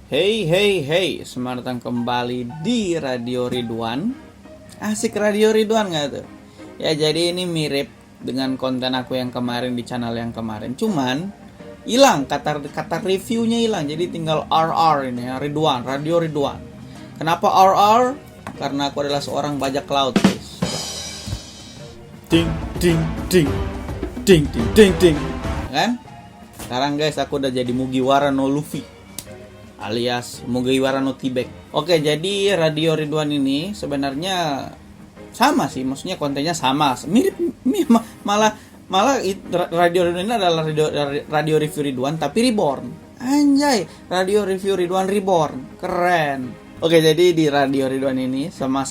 Hey hey hey, selamat datang kembali di Radio Ridwan. Asik Radio Ridwan gak tuh? Ya jadi ini mirip dengan konten aku yang kemarin di channel yang kemarin. Cuman hilang kata reviewnya hilang. Jadi tinggal RR ini ya, Ridwan, Radio Ridwan. Kenapa RR? Karena aku adalah seorang bajak laut, guys. Ding ding ding. Ding ding ding ding. Kan? Sekarang guys aku udah jadi Mugiwara no Luffy alias Mugiwara no Tibek. Oke, jadi Radio Ridwan ini sebenarnya sama sih, maksudnya kontennya sama, mirip malah Radio Ridwan ini adalah radio review Ridwan tapi reborn. Anjay, Radio Review Ridwan reborn. Keren. Oke, jadi di Radio Ridwan ini sama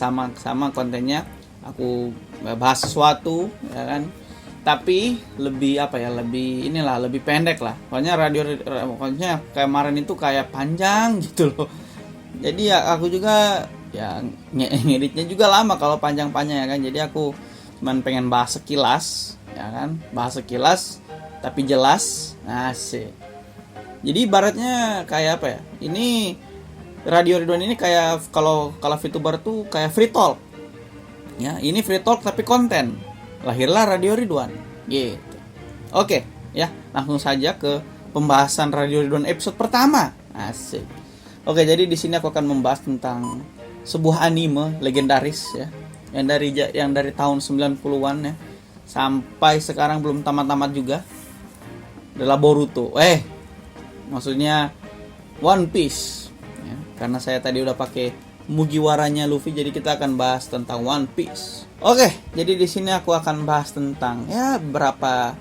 kontennya aku bahas sesuatu, ya kan? Tapi lebih lebih pendek lah. Pokoknya kemarin itu kayak panjang gitu loh. Jadi ya aku juga ya ngeditnya juga lama kalau panjang-panjang ya kan. Jadi aku cuman pengen bahas sekilas, ya kan? Bahas sekilas tapi jelas. Asik. Jadi ibaratnya kayak apa ya? Ini Radio Ridwan ini kayak kalau VTuber tuh kayak free talk. Ya, ini free talk tapi konten. Lahirlah Radio Ridwan gitu. Oke, ya langsung saja ke pembahasan Radio Ridwan episode pertama. Asik. Oke, jadi di sini aku akan membahas tentang sebuah anime legendaris ya, yang dari tahun 90-an ya sampai sekarang belum tamat-tamat juga. Adalah Boruto. Maksudnya One Piece ya, karena saya tadi udah pakai Mugiwaranya Luffy, jadi kita akan bahas tentang One Piece. Oke, jadi di sini aku akan bahas tentang ya beberapa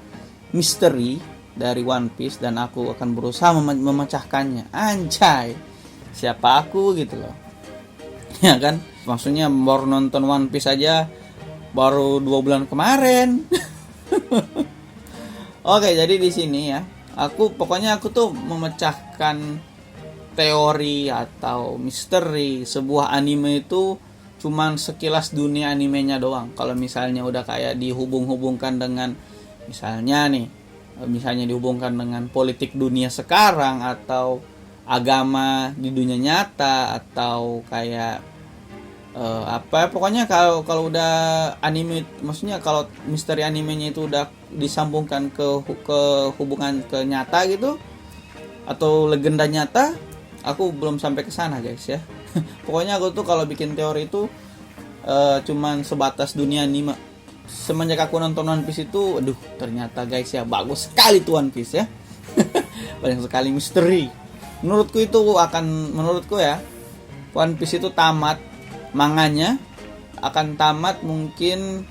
misteri dari One Piece dan aku akan berusaha memecahkannya. Anjay, siapa aku gitu loh. Ya kan? Maksudnya baru nonton One Piece aja baru 2 bulan kemarin. Oke, jadi di sini ya, aku tuh memecahkan teori atau misteri sebuah anime itu cuman sekilas dunia animenya doang. Kalau misalnya udah kayak dihubung-hubungkan dengan misalnya dihubungkan dengan politik dunia sekarang atau agama di dunia nyata atau kayak pokoknya kalau udah anime, maksudnya kalau misteri animenya itu udah disambungkan ke hubungan ke nyata gitu atau legenda nyata, aku belum sampai ke sana guys ya. Pokoknya aku tuh kalau bikin teori itu cuman sebatas dunia anime. Semenjak aku nonton One Piece itu, aduh ternyata guys ya bagus sekali tuh One Piece ya. Banyak sekali misteri. Menurutku ya One Piece itu tamat, manganya akan tamat mungkin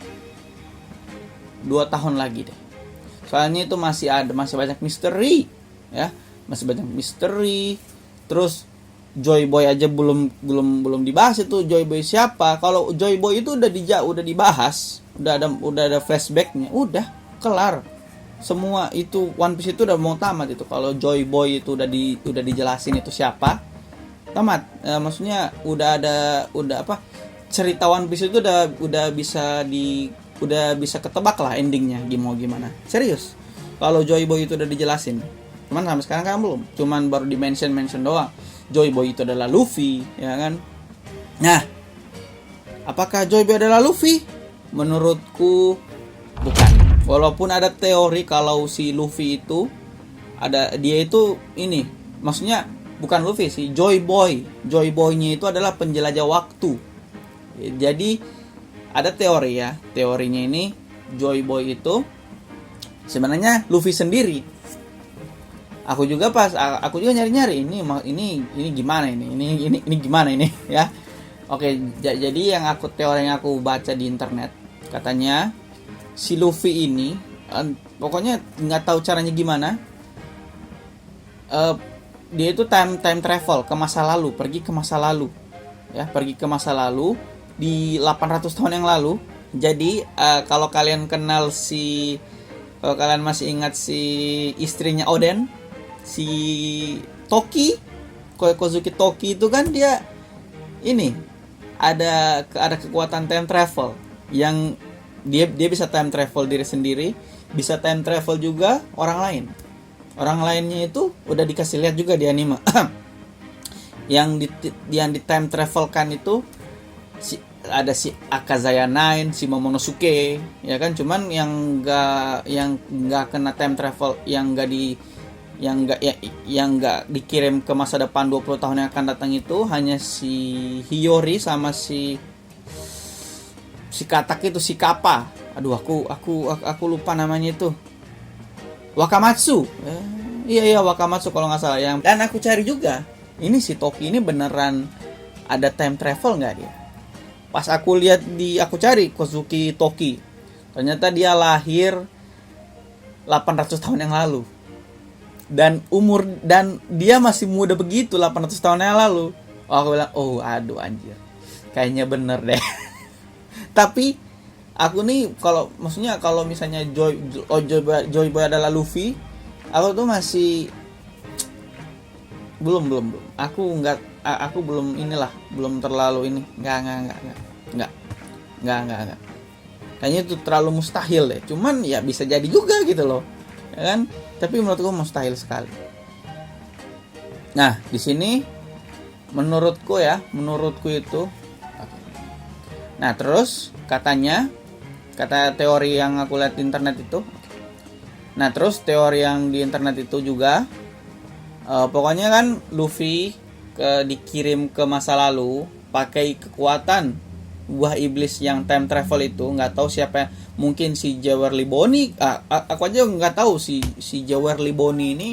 2 tahun lagi deh. Soalnya itu masih banyak misteri ya, masih banyak misteri. Terus Joy Boy aja belum dibahas itu. Joy Boy siapa? Kalau Joy Boy itu udah dibahas, udah ada flashbacknya, udah kelar. Semua itu One Piece itu udah mau tamat itu. Kalau Joy Boy itu udah dijelasin itu siapa, tamat. Maksudnya cerita One Piece itu udah bisa ketebak lah endingnya gimana. Serius. Kalau Joy Boy itu udah dijelasin. Cuman sampai sekarang kan belum. Cuman baru di mention doang. Joy Boy itu adalah Luffy, ya kan? Nah, apakah Joy Boy adalah Luffy? Menurutku bukan. Walaupun ada teori kalau si Luffy itu dia itu ini, maksudnya bukan Luffy sih, Joy Boy. Joy Boy-nya itu adalah penjelajah waktu. Jadi ada teori ya. Teorinya ini Joy Boy itu sebenarnya Luffy sendiri. Aku juga nyari-nyari ini gimana ini gimana ini ya. Oke, jadi teori yang aku baca di internet katanya si Luffy ini pokoknya nggak tahu caranya gimana, dia itu time travel ke masa lalu, pergi ke masa lalu di 800 tahun yang lalu. Jadi kalau kalian masih ingat si istrinya Oden, si Toki, Kozuki Toki itu kan dia ada kekuatan time travel yang dia bisa time travel diri sendiri, bisa time travel juga orang lain. Orang lainnya itu udah dikasih lihat juga di anime. yang di time travelkan itu ada si Akazaya 9, si Momonosuke, ya kan. Cuman yang nggak kena time travel, yang nggak dikirim ke masa depan 20 tahun yang akan datang itu hanya si Hiyori sama si katak itu, si Kappa. Aduh, aku lupa namanya itu. Wakamatsu. Iya Wakamatsu kalau nggak salah. Dan aku cari juga, ini si Toki ini beneran ada time travel nggak dia? Pas aku lihat aku cari Kozuki Toki, ternyata dia lahir 800 tahun yang lalu. Dan dia masih muda begitu 800 tahun yang lalu. Oh, aku bilang, aduh anjir, kayaknya bener deh. Tapi aku nih kalau misalnya Joy Boy adalah Luffy, aku tuh masih belum. Aku belum terlalu ini. Enggak. Kayaknya itu terlalu mustahil deh. Cuman ya bisa jadi juga gitu loh, ya kan? Tapi menurutku mustahil sekali. Nah, di sini menurutku itu. Nah, terus kata teori yang aku lihat di internet itu. Nah, terus teori yang di internet itu juga, pokoknya kan Luffy dikirim ke masa lalu pakai kekuatan buah iblis yang time travel itu. Nggak tahu siapa, mungkin si Jewelry Bonney. Aku aja nggak tahu si Jewelry Bonney ini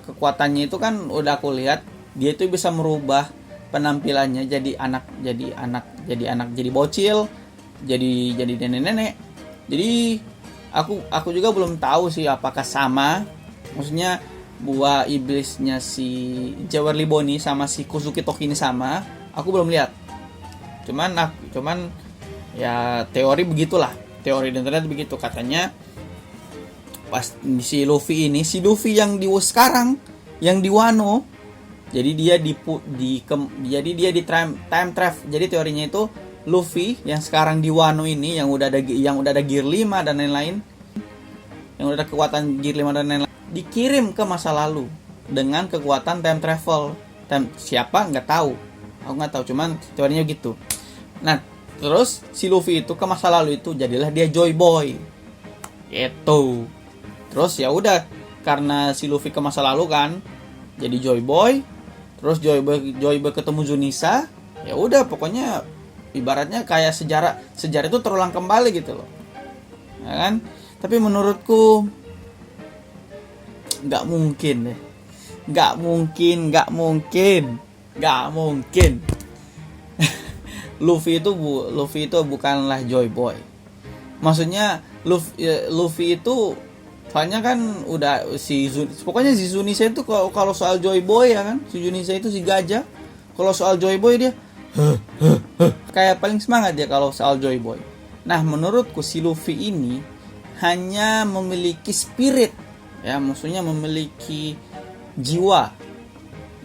kekuatannya itu kan udah aku lihat dia itu bisa merubah penampilannya jadi anak, jadi bocil, jadi nenek. Jadi aku juga belum tahu sih apakah sama, maksudnya buah iblisnya si Jewelry Bonney sama si Kozuki Toki ini sama. Aku belum lihat. Cuman ya teori begitulah. Teori di internet begitu katanya. Pas si Luffy yang di sekarang, yang di Wano, jadi dia di time travel. Jadi teorinya itu Luffy yang sekarang di Wano ini, yang udah ada Gear 5 dan lain-lain, yang udah ada kekuatan Gear 5 dan lain-lain, dikirim ke masa lalu dengan kekuatan time travel. Siapa nggak tahu. Aku nggak tahu, cuman teorinya gitu. Nah, terus si Luffy itu ke masa lalu itu jadilah dia Joy Boy. Gitu. Terus ya udah, karena si Luffy ke masa lalu kan, jadi Joy Boy. Terus Joy Boy ketemu Zunisa. Ya udah, pokoknya ibaratnya kayak sejarah itu terulang kembali gitu loh. Ya kan? Tapi menurutku nggak mungkin deh. Nggak mungkin. Luffy itu bukanlah Joy Boy. Maksudnya Luffy itu soalnya kan udah pokoknya si Zunisa itu kalau soal Joy Boy ya kan, si Zunisa itu si gajah. Kalau soal Joy Boy dia kayak paling semangat dia kalau soal Joy Boy. Nah, menurutku si Luffy ini hanya memiliki spirit, ya, maksudnya memiliki jiwa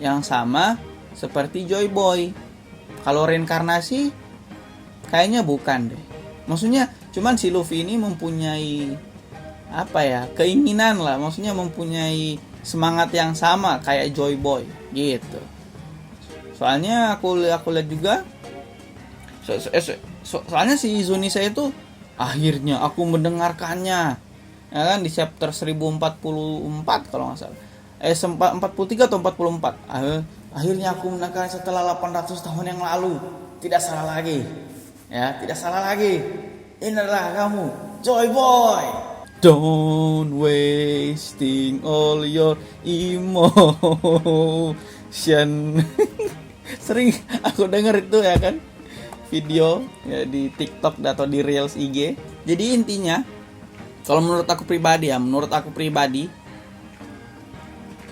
yang sama seperti Joy Boy. Kalau reinkarnasi kayaknya bukan deh. Maksudnya cuman si Luffy ini mempunyai keinginan lah, maksudnya mempunyai semangat yang sama kayak Joy Boy gitu. Soalnya aku lihat juga soalnya si Zunisa itu akhirnya aku mendengarkannya, ya kan, di chapter 1044 kalau nggak salah. 43 atau 44. Akhirnya aku mendengar setelah 800 tahun yang lalu. Tidak salah lagi. Ya, tidak salah lagi. Inilah kamu, Joy Boy. Don't wasting all your emotion. Sering aku dengar itu ya kan, video ya di TikTok atau di Reels IG. Jadi intinya, kalau menurut aku pribadi,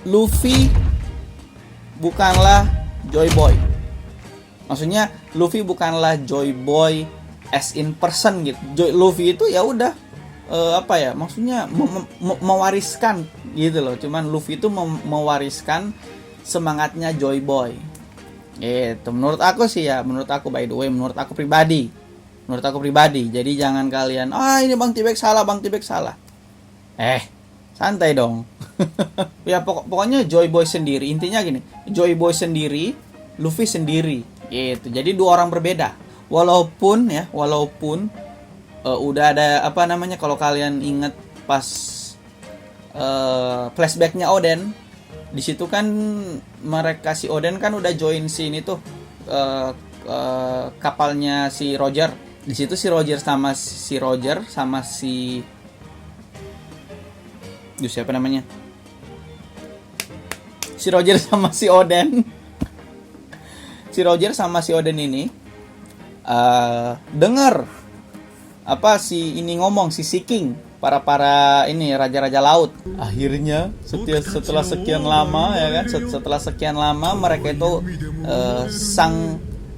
Luffy bukanlah Joy Boy. Maksudnya Luffy bukanlah Joy Boy as in person gitu. Luffy itu ya udah maksudnya mewariskan gitu loh. Cuman Luffy itu mewariskan semangatnya Joy Boy. Gitu. Menurut aku sih ya, menurut aku menurut aku pribadi. Jadi jangan kalian, ini Bang Tibek salah. Santai dong. Ya pokoknya Joy Boy sendiri, intinya gini, Joy Boy sendiri, Luffy sendiri, gitu. Jadi dua orang berbeda. Walaupun udah ada apa namanya, kalau kalian ingat pas flashbacknya Oden, di situ kan mereka si Oden kan udah join si ini tuh kapalnya si Roger. Di situ si Roger sama si siapa namanya? Si Roger sama si Oden. Si Roger sama si Oden ini dengar apa si ini ngomong, si King, para ini raja-raja laut. Akhirnya setelah sekian lama ya kan, setelah sekian lama mereka itu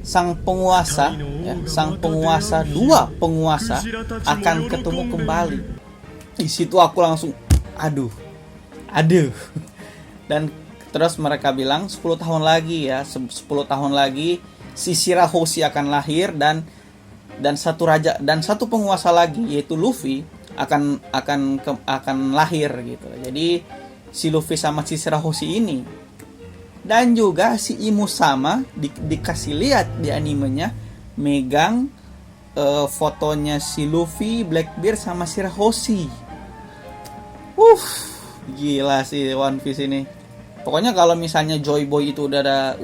sang penguasa ya, dua penguasa akan ketemu kembali. Di situ aku langsung aduh. Dan terus mereka bilang 10 tahun lagi ya, 10 tahun lagi si Shirahoshi akan lahir dan satu penguasa lagi yaitu Luffy akan lahir gitu. Jadi si Luffy sama si Shirahoshi ini, dan juga si Imu sama dikasih lihat di animenya megang fotonya si Luffy, Blackbeard sama Shirahoshi. Gila sih One Piece ini. Pokoknya kalau misalnya Joy Boy itu udah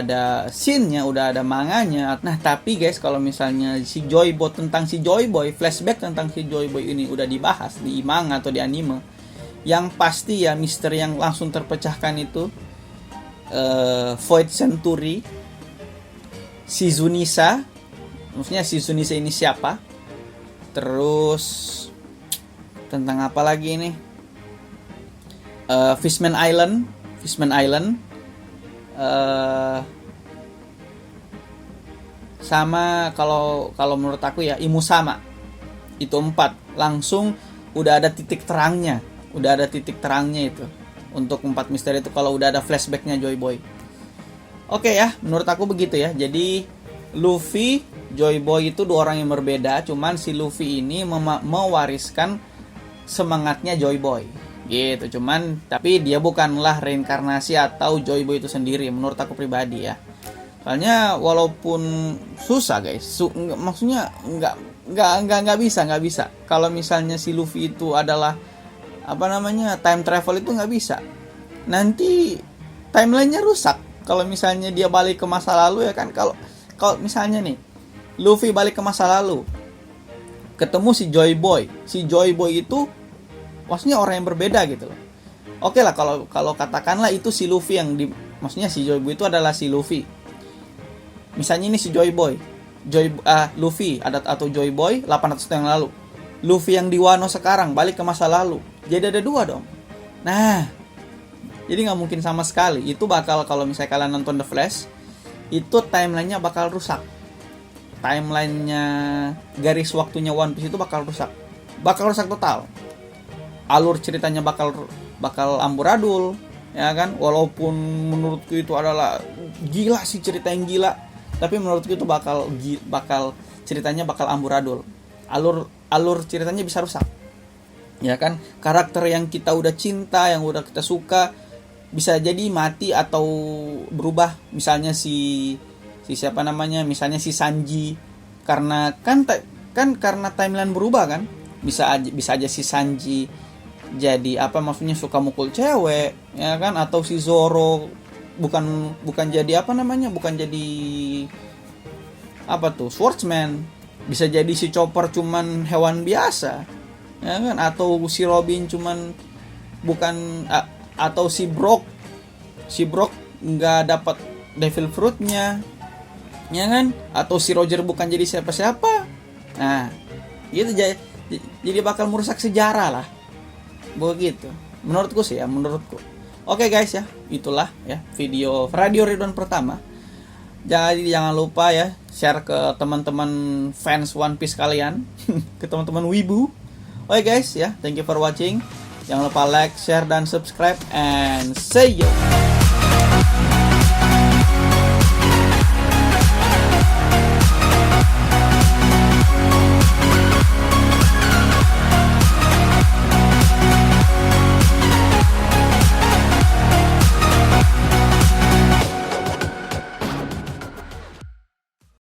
ada scene-nya, udah ada manganya. Nah, tapi guys, kalau misalnya si Joy Boy, flashback tentang si Joy Boy ini udah dibahas di manga atau di anime, yang pasti ya misteri yang langsung terpecahkan itu Void Century, si Zunisa. Maksudnya si Zunisa ini siapa? Terus tentang apa lagi ini? Fishman Island. Sama kalau menurut aku ya Imu sama. Itu 4. Langsung udah ada titik terangnya. Itu. Untuk 4 misteri itu kalau udah ada flashbacknya Joy Boy. Oke ya, menurut aku begitu ya. Jadi Luffy, Joy Boy itu dua orang yang berbeda. Cuman si Luffy ini mewariskan semangatnya Joy Boy. Gitu, cuman tapi dia bukanlah reinkarnasi atau Joy Boy itu sendiri menurut aku pribadi ya. Soalnya walaupun susah guys, maksudnya nggak bisa. Kalau misalnya si Luffy itu adalah apa namanya time travel itu nggak bisa. Nanti timelinenya rusak. Kalau misalnya dia balik ke masa lalu ya kan, kalau misalnya nih Luffy balik ke masa lalu, ketemu si Joy Boy itu maksudnya orang yang berbeda gitu loh. Oke lah kalau katakanlah itu si Luffy maksudnya si Joy Boy itu adalah si Luffy. Misalnya ini si Luffy atau Joy Boy 800 tahun yang lalu. Luffy yang di Wano sekarang balik ke masa lalu. Jadi ada dua dong. Nah, jadi nggak mungkin sama sekali. Itu bakal, kalau misalnya kalian nonton The Flash, itu timelinenya bakal rusak. Timelinenya, garis waktunya One Piece itu bakal rusak total. Alur ceritanya bakal amburadul, ya kan? Walaupun menurutku itu adalah gila sih, cerita yang gila, tapi menurutku itu bakal ceritanya bakal amburadul. Alur ceritanya bisa rusak, ya kan? Karakter yang kita udah cinta, yang udah kita suka, bisa jadi mati atau berubah. Misalnya si siapa namanya? Misalnya si Sanji, karena karena timeline berubah kan? Bisa aja si Sanji jadi apa, maksudnya suka mukul cewek, ya kan? Atau si Zoro bukan jadi apa namanya? Bukan jadi apa tuh? Swordsman. Bisa jadi si Chopper cuman hewan biasa, ya kan? Atau si Robin cuman atau si Brock nggak dapat Devil Fruit-nya, ya kan? Atau si Roger bukan jadi siapa-siapa. Nah, gitu jadi bakal merusak sejarah lah. Begitu. Menurutku sih ya, menurutku. Oke guys ya, itulah ya video Radio Ridwan pertama. Jadi jangan lupa ya share ke teman-teman fans One Piece kalian, ke teman-teman wibu. Oke guys ya, thank you for watching. Jangan lupa like, share dan subscribe and see you.